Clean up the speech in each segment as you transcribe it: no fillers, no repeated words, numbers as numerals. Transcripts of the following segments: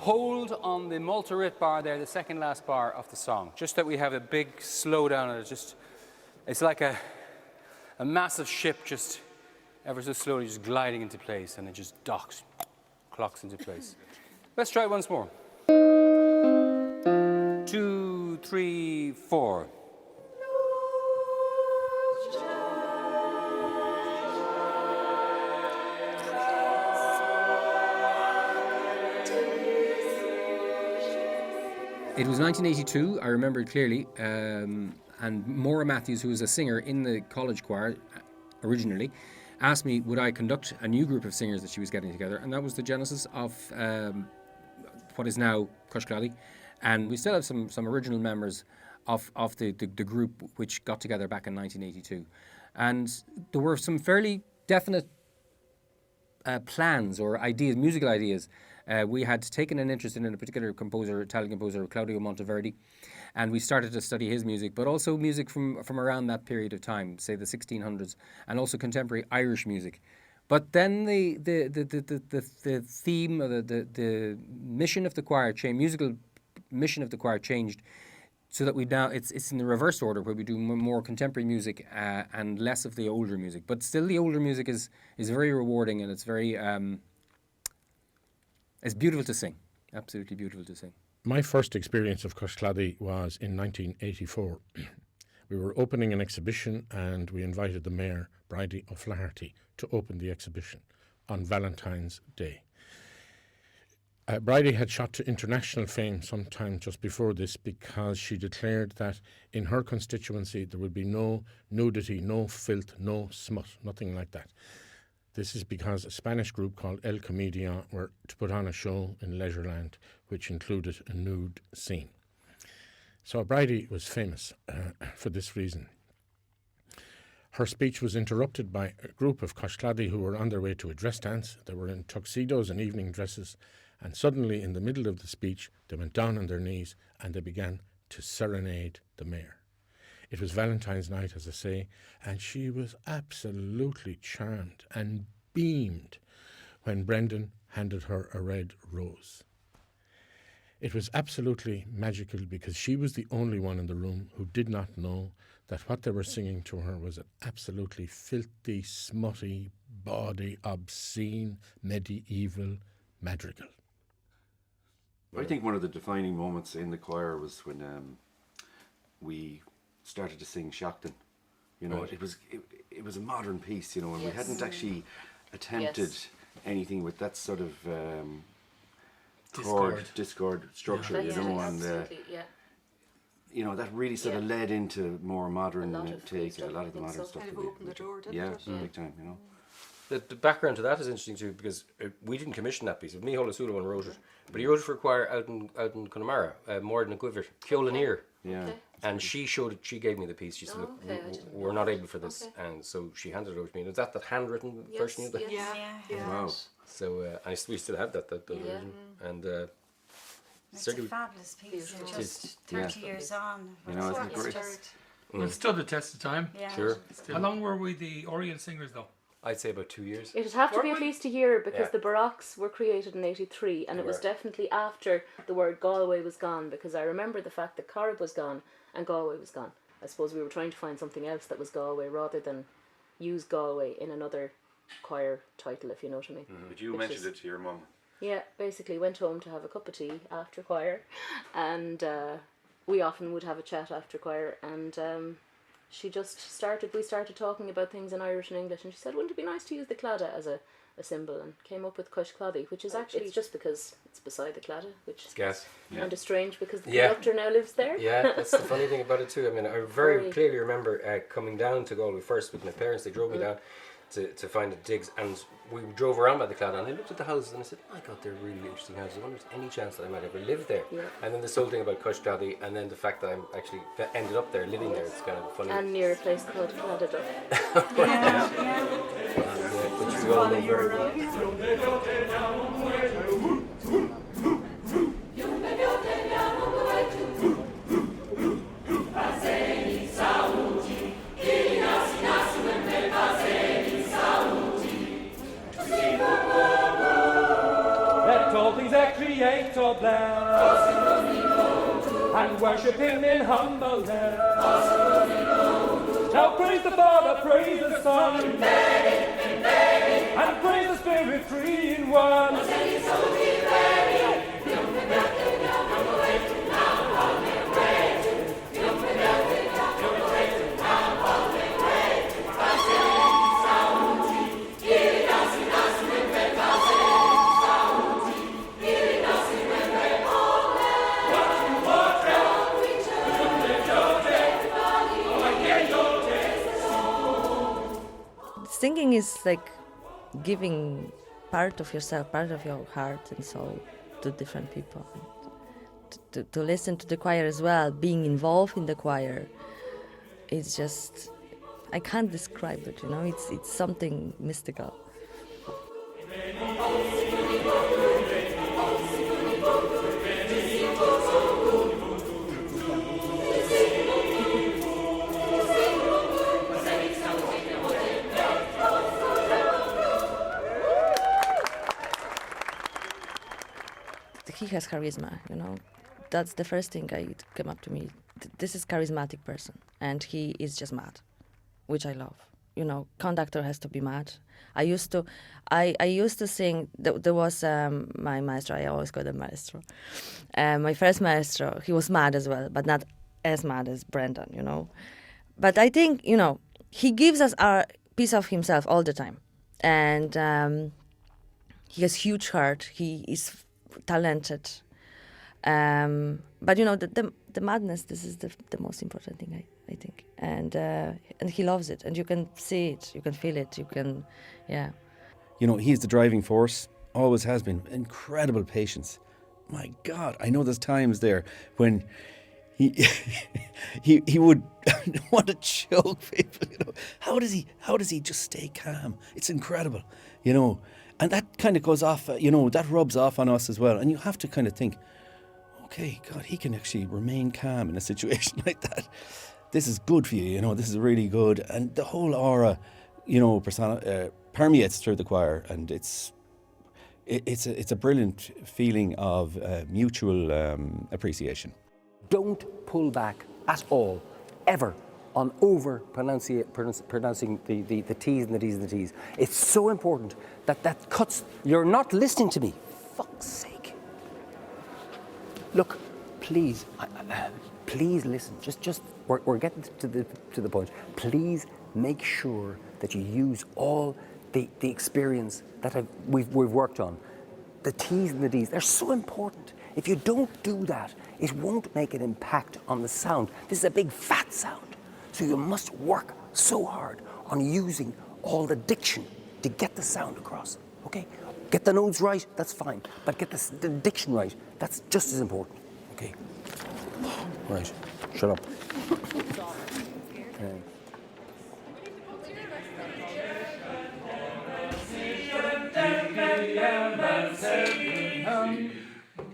hold on the Malta Rit bar there, the second last bar of the song. Just that we have a big slowdown and it's like a massive ship just ever so slowly just gliding into place, and it just docks, clocks into place. Let's try it once more. 2, 3, 4. It was 1982, I remember it clearly, and Maura Matthews, who was a singer in the college choir originally, asked me would I conduct a new group of singers that she was getting together, and that was the genesis of what is now Cois Cladaigh. And we still have some original members of the group which got together back in 1982. And there were some fairly definite plans or ideas, musical ideas. We had taken an interest in a particular composer, Italian composer, Claudio Monteverdi, and we started to study his music, but also music from around that period of time, say the 1600s, and also contemporary Irish music. But then the theme, or the mission of the choir changed, musical mission of the choir changed, so that we now it's in the reverse order, where we do more contemporary music and less of the older music. But still, the older music is very rewarding, and it's very it's beautiful to sing, absolutely beautiful to sing. My first experience of Cois Cladaigh was in 1984. We were opening an exhibition, and we invited the Mayor, Bridie O'Flaherty, to open the exhibition on Valentine's Day. Bridie had shot to international fame sometime just before this, because she declared that in her constituency there would be no nudity, no filth, no smut, nothing like that. This is because a Spanish group called El Comedia were to put on a show in Leisureland which included a nude scene. So Bridie was famous for this reason. Her speech was interrupted by a group of Cois Cladaigh who were on their way to a dress dance. They were in tuxedos and evening dresses, and suddenly in the middle of the speech they went down on their knees and they began to serenade the Mayor. It was Valentine's night, as I say, and she was absolutely charmed and beamed when Brendan handed her a red rose. It was absolutely magical, because she was the only one in the room who did not know that what they were singing to her was an absolutely filthy, smutty, bawdy, obscene, medieval madrigal. I think one of the defining moments in the choir was when we started to sing Seachtain. You know, right. It was a modern piece, you know, and we hadn't actually attempted anything with that sort of discord structure, you know, and you know, that really sort of led into more modern take, a lot of the modern stuff. Kind of opened the door, didn't it? Big time, you know. The background to that is interesting too, because we didn't commission that piece. It was Micheál O'Sullivan wrote it, but he wrote it for a choir out in Connemara, more than a quiver, Ceolaneer. Yeah. Okay. And she showed it. She gave me the piece. She said, "Look, we're not able for this," and so she handed it over to me. And was that handwritten version of it? Yeah. Wow. So we still have that version, and it's a fabulous piece. Just 30 years on. You know, I think great. Well, it stood the test of time. Yeah. Sure. How long were we the Orient singers, though? I'd say about 2 years. It'd have to be at least a year, because the Baroques were created in 83, and it was definitely after the word Galway was gone, because I remember the fact that Corrib was gone and Galway was gone. I suppose we were trying to find something else that was Galway rather than use Galway in another choir title, if you know what I mean. But you mentioned it to your mum. Yeah, basically went home to have a cup of tea after choir, and we often would have a chat after choir, and we started talking about things in Irish and English, and she said, wouldn't it be nice to use the Claddagh as a symbol, and came up with Cois Cladaigh, which is actually, it's just because it's beside the Claddagh, which is kind of strange, because the conductor now lives there. Yeah, that's the funny thing about it too. I mean, I very clearly remember coming down to Galway first with my parents. They drove me down to find the digs, and we drove around by the Claddagh, and I looked at the houses and I said, oh my God, they're really interesting houses. I wonder if there's any chance that I might ever live there. Yeah. And then this whole thing about Cois Cladaigh, and then the fact that I'm actually ended up there, living there, it's kind of funny. And near a place called Cladaigh. Which you all know very well. Let all things their Creator bless, and worship Him in humbleness. Now praise the Father, praise the Son, and praise the Spirit, three in one. Singing is like giving part of yourself, part of your heart and soul to different people. To listen to the choir as well, being involved in the choir, it's just, I can't describe it, it's something mystical. He has charisma, That's the first thing that came up to me. This is charismatic person, and he is just mad, which I love. Conductor has to be mad. I used to sing. There was my maestro. I always call him maestro. My first maestro. He was mad as well, but not as mad as Brendan. But I think he gives us our piece of himself all the time, and he has huge heart. He is talented, but the madness. This is the most important thing, I think, and he loves it, and you can see it, you can feel it, yeah. He's the driving force. Always has been. Incredible patience. My God, I know there's times there when he would want to choke people. How does he just stay calm? It's incredible, And that kind of goes off, that rubs off on us as well. And you have to kind of think, okay, God, he can actually remain calm in a situation like that. This is good for you, this is really good. And the whole aura, permeates through the choir. And it's a brilliant feeling of mutual appreciation. Don't pull back at all, ever, on pronouncing the T's and the D's and the T's. It's so important that cuts. You're not listening to me. Fuck's sake. Look, please, please listen. Just we're getting to the point. Please make sure that you use all the experience that we've worked on. The T's and the D's, they're so important. If you don't do that, it won't make an impact on the sound. This is a big fat sound. So you must work so hard on using all the diction to get the sound across, okay? Get the notes right, that's fine, but get the diction right, that's just as important, okay? Right, shut up.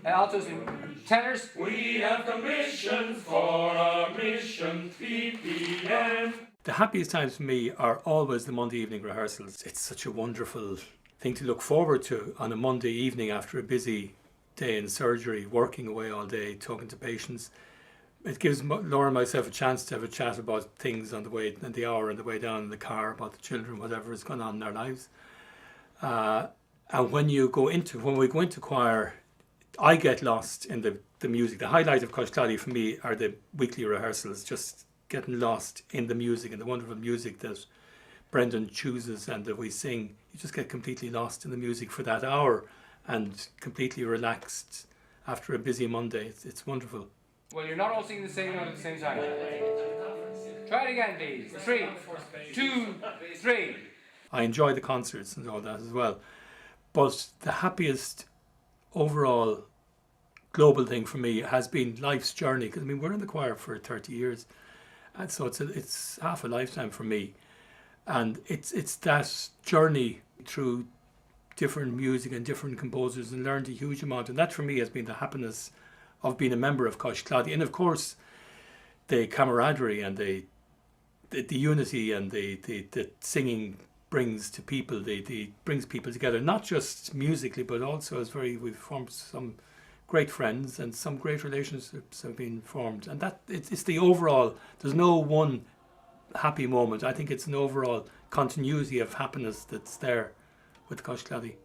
Altos and tenors. We have commissions for our mission 3 p.m. The happiest times for me are always the Monday evening rehearsals. It's such a wonderful thing to look forward to on a Monday evening after a busy day in surgery, working away all day, talking to patients. It gives Laura and myself a chance to have a chat about things on the way, and the hour on the way down in the car, about the children, whatever is going on in their lives. And when we go into choir, I get lost in the music. The highlight of Cois Cladaigh for me are the weekly rehearsals, just getting lost in the music and the wonderful music that Brendan chooses and that we sing. You just get completely lost in the music for that hour and completely relaxed after a busy Monday. It's wonderful. Well, you're not all singing the same note at the same time. Try it again, please. 3, 2, 3. I enjoy the concerts and all that as well. But the happiest overall global thing for me has been life's journey, because we're in the choir for 30 years, and so it's half a lifetime for me, and it's that journey through different music and different composers, and learned a huge amount, and that for me has been the happiness of being a member of Cois Cladaigh, and of course the camaraderie and the unity and the singing brings to people. They brings people together, not just musically, but also we've formed some great friends, and some great relationships have been formed. And that it's the overall. There's no one happy moment. I think it's an overall continuity of happiness that's there with Cois Cladaigh.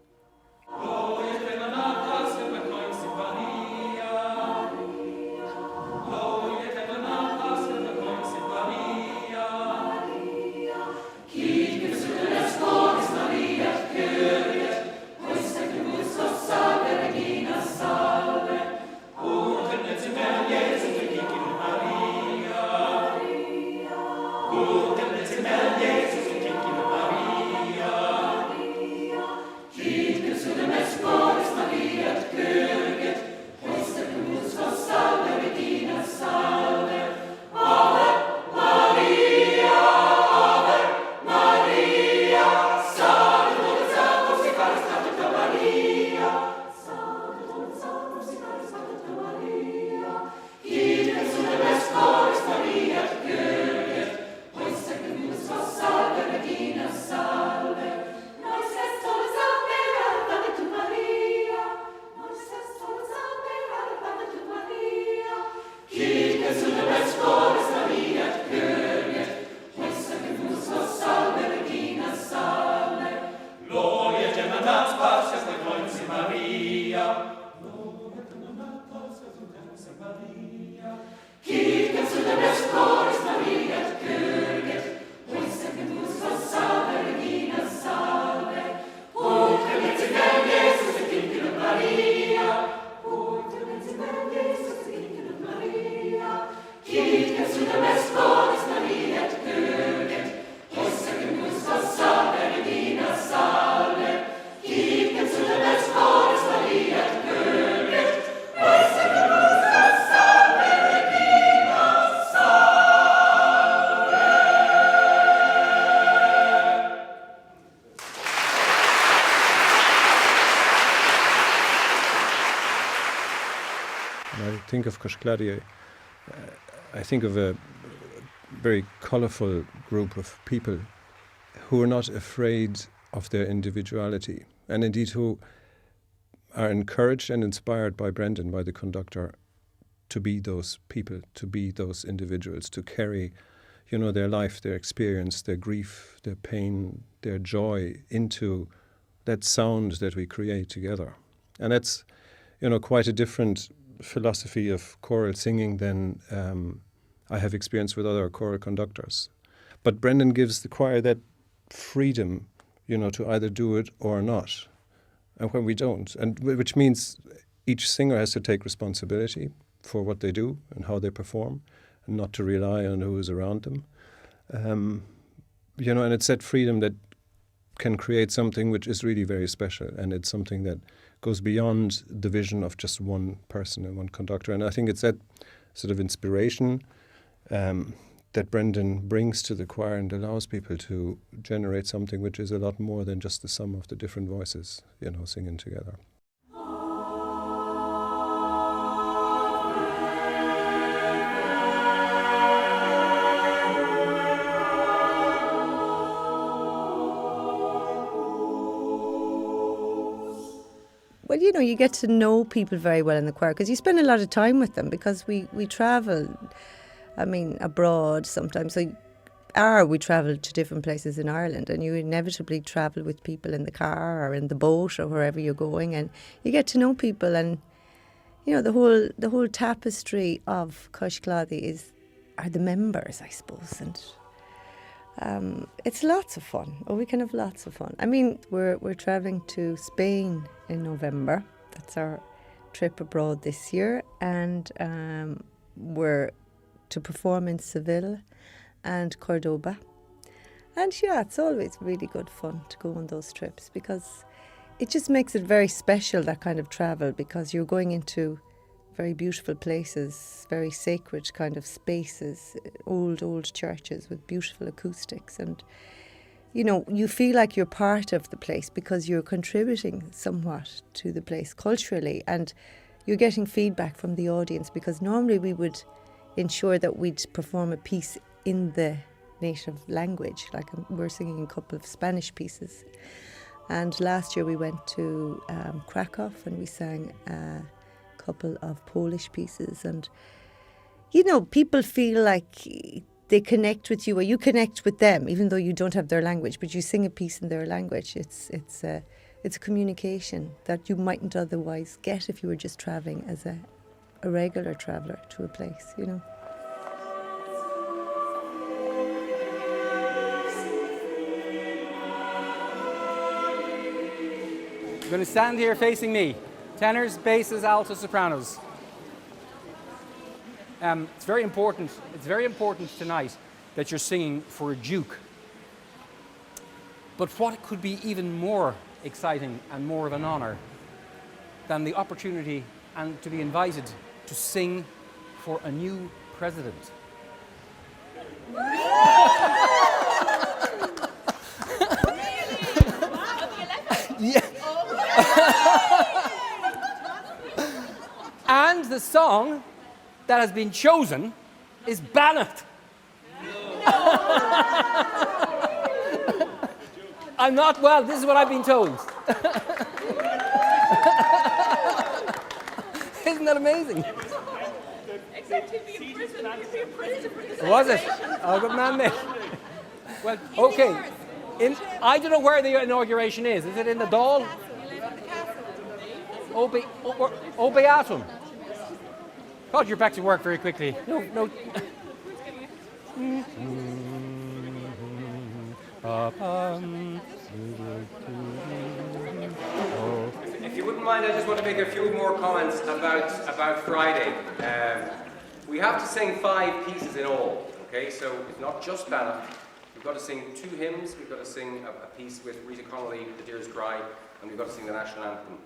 When I think of Cois Cladaigh, I think of a very colourful group of people who are not afraid of their individuality, and indeed who are encouraged and inspired by Brendan, by the conductor, to be those people, to be those individuals, to carry, their life, their experience, their grief, their pain, their joy into that sound that we create together. And that's, quite a different philosophy of choral singing than I have experienced with other choral conductors. But Brendan gives the choir that freedom, to either do it or not. And when we don't, and which means each singer has to take responsibility for what they do and how they perform, and not to rely on who is around them. And it's that freedom that can create something which is really very special, and it's something that goes beyond the vision of just one person and one conductor. And I think it's that sort of inspiration that Brendan brings to the choir and allows people to generate something which is a lot more than just the sum of the different voices, singing together. Well, you get to know people very well in the choir because you spend a lot of time with them, because we travel, abroad sometimes. We travel to different places in Ireland, and you inevitably travel with people in the car or in the boat or wherever you're going, and you get to know people. And the whole tapestry of Cois Cladaigh are the members, I suppose, and it's lots of fun. We can have lots of fun. We're travelling to Spain in November. That's our trip abroad this year, and we're to perform in Seville and Cordoba. And it's always really good fun to go on those trips, because it just makes it very special, that kind of travel, because you're going into very beautiful places, very sacred kind of spaces, old churches with beautiful acoustics, and you feel like you're part of the place because you're contributing somewhat to the place culturally, and you're getting feedback from the audience, because normally we would ensure that we'd perform a piece in the native language. Like we're singing a couple of Spanish pieces. And last year we went to Krakow and we sang a couple of Polish pieces. And, you know, people feel like they connect with you or you connect with them, even though you don't have their language, but you sing a piece in their language. It's a communication that you mightn't otherwise get if you were just travelling as a regular traveller to a place, you know. You're going to stand here facing me. Tenors, basses, altos, sopranos. It's very important. It's very important tonight that you're singing for a duke. But what could be even more exciting and more of an honour than the opportunity and to be invited to sing for a new president? Yeah. And the song that has been chosen is Bannock. I'm not, well, this is what I've been told. Isn't that amazing? Was it? Oh, good man, Nick. Well, okay. I don't know where the inauguration is. Is it in the Dáil? O Beatum. God, you're back to work very quickly. No. If you wouldn't mind, I just want to make a few more comments about Friday. We have to sing 5 pieces in all, okay? So it's not just Bannock. We've got to sing 2 hymns. We've got to sing a piece with Rita Connolly, The Deer's Cry, and we've got to sing the national anthem.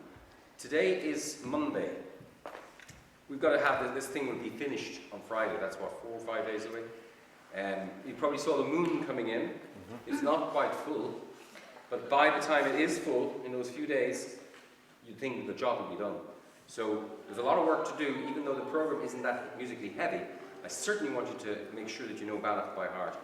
Today is Monday. We've got to have this thing will be finished on Friday. That's what, 4 or 5 days away. You probably saw the moon coming in. It's not quite full, but by the time it is full, in those few days, you'd think the job will be done. So there's a lot of work to do, even though the program isn't that musically heavy. I certainly want you to make sure that you know Bannock by heart.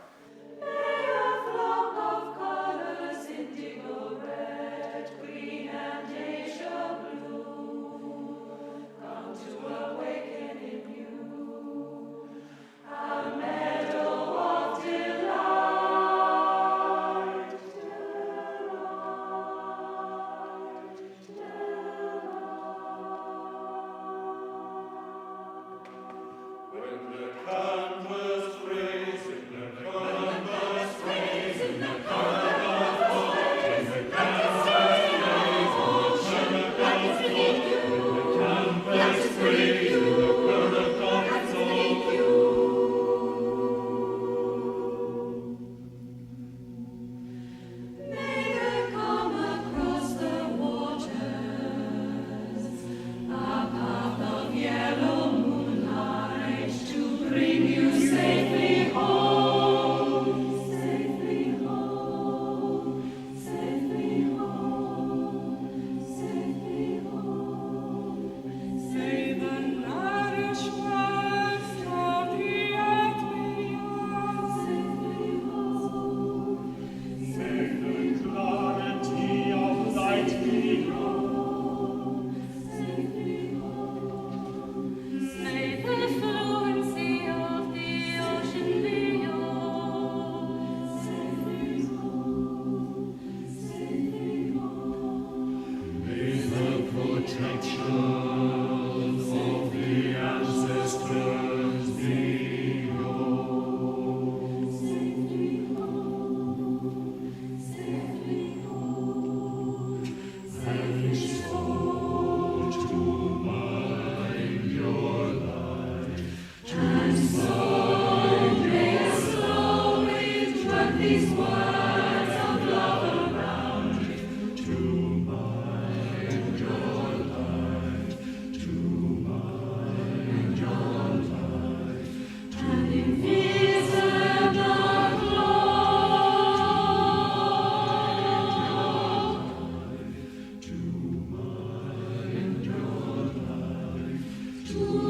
To